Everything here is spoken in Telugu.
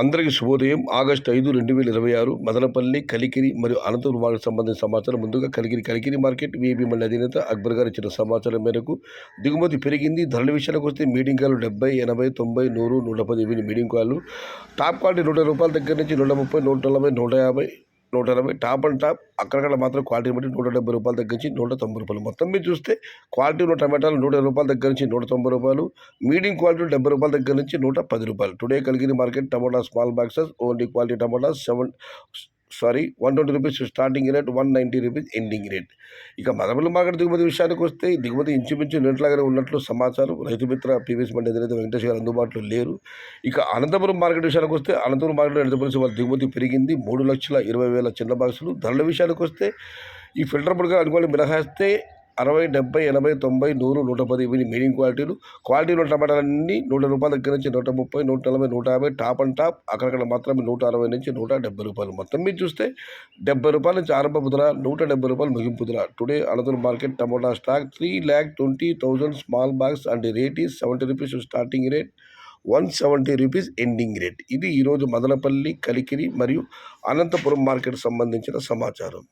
అందరికీ శుభోదయం. ఆగస్టు 5, 2026 మదనపల్లి, కలికిరి మరియు అనంతపురం మార్కెట్ సంబంధించిన సమాచారం. ముందుగా కలికిరి మార్కెట్ వీఐపీ మండలి అధినేత అక్బర్ గారు ఇచ్చిన సమాచారం మేరకు దిగుమతి పెరిగింది. ధరల విషయానికి వస్తే మీడియం కాయలు 70, 80, 90, 100, 110 ఇవి మీడియం కాయలు. టాప్ క్వాలిటీ ₹100 దగ్గర నుంచి ₹130, ₹140, ₹150, ₹180 టాప్ అండ్ టాప్. అక్కడక్కడ మాత్రం క్వాలిటీ బట్టి ₹170 దగ్గర నుంచి ₹190. మొత్తం మీరు చూస్తే క్వాలిటీ ఉన్న టమాటాలు ₹120 దగ్గర నుంచి ₹190, మీడియం క్వాలిటీ ₹70 దగ్గర నుంచి ₹110. టుడే కలిగిన మార్కెట్ టమాటా స్మాల్ బాక్సెస్ ఓన్లీ క్వాలిటీ టమాటా 120 rupees starting rate, 190 rupees ending rate. ఇక మదనపల్లి మార్కెట్ దిగుమతి విషయానికి వస్తే దిగుమతి ఇంచుమించు నిన్నట్లాగానే ఉన్నట్లు సమాచారం. రైతు మిత్ర పీవీఎస్ మండి అధినేత వెంకటేష్ గారు అందుబాటులో లేరు. ఇక అనంతపురం మార్కెట్ విషయానికి వస్తే అనంతపురం మార్కెట్లో ఎడతపరిచి వాళ్ళ దిగుమతి పెరిగింది. 3,20,000 చిన్న బాక్సులు. ధరల విషయానికి వస్తే ఈ ఫిల్టర్ బుడ్గా అనుకోవాలి మినహాయిస్తే 60, 70, 80, 90, 100, 110 ఇవి మీడియం క్వాలిటీలు. క్వాలిటీ ఉన్న టమాటాలన్నీ ₹100 దగ్గర నుంచి ₹130, ₹140, ₹150 టాప్ అండ్ టాప్. అక్కడక్కడ మాత్రమే ₹160 నుంచి ₹170. మొత్తం మీరు చూస్తే ₹70 నుంచి ఆరంభపు ధర, ₹170 ముగింపు ధర. Today Anantapuram market tomato stock 3,20,000 small box and rate is ₹70 starting rate, ₹170 ending rate. ఇది ఈరోజు మదనపల్లి, కలికిరి మరియు అనంతపురం మార్కెట్ సంబంధించిన సమాచారం.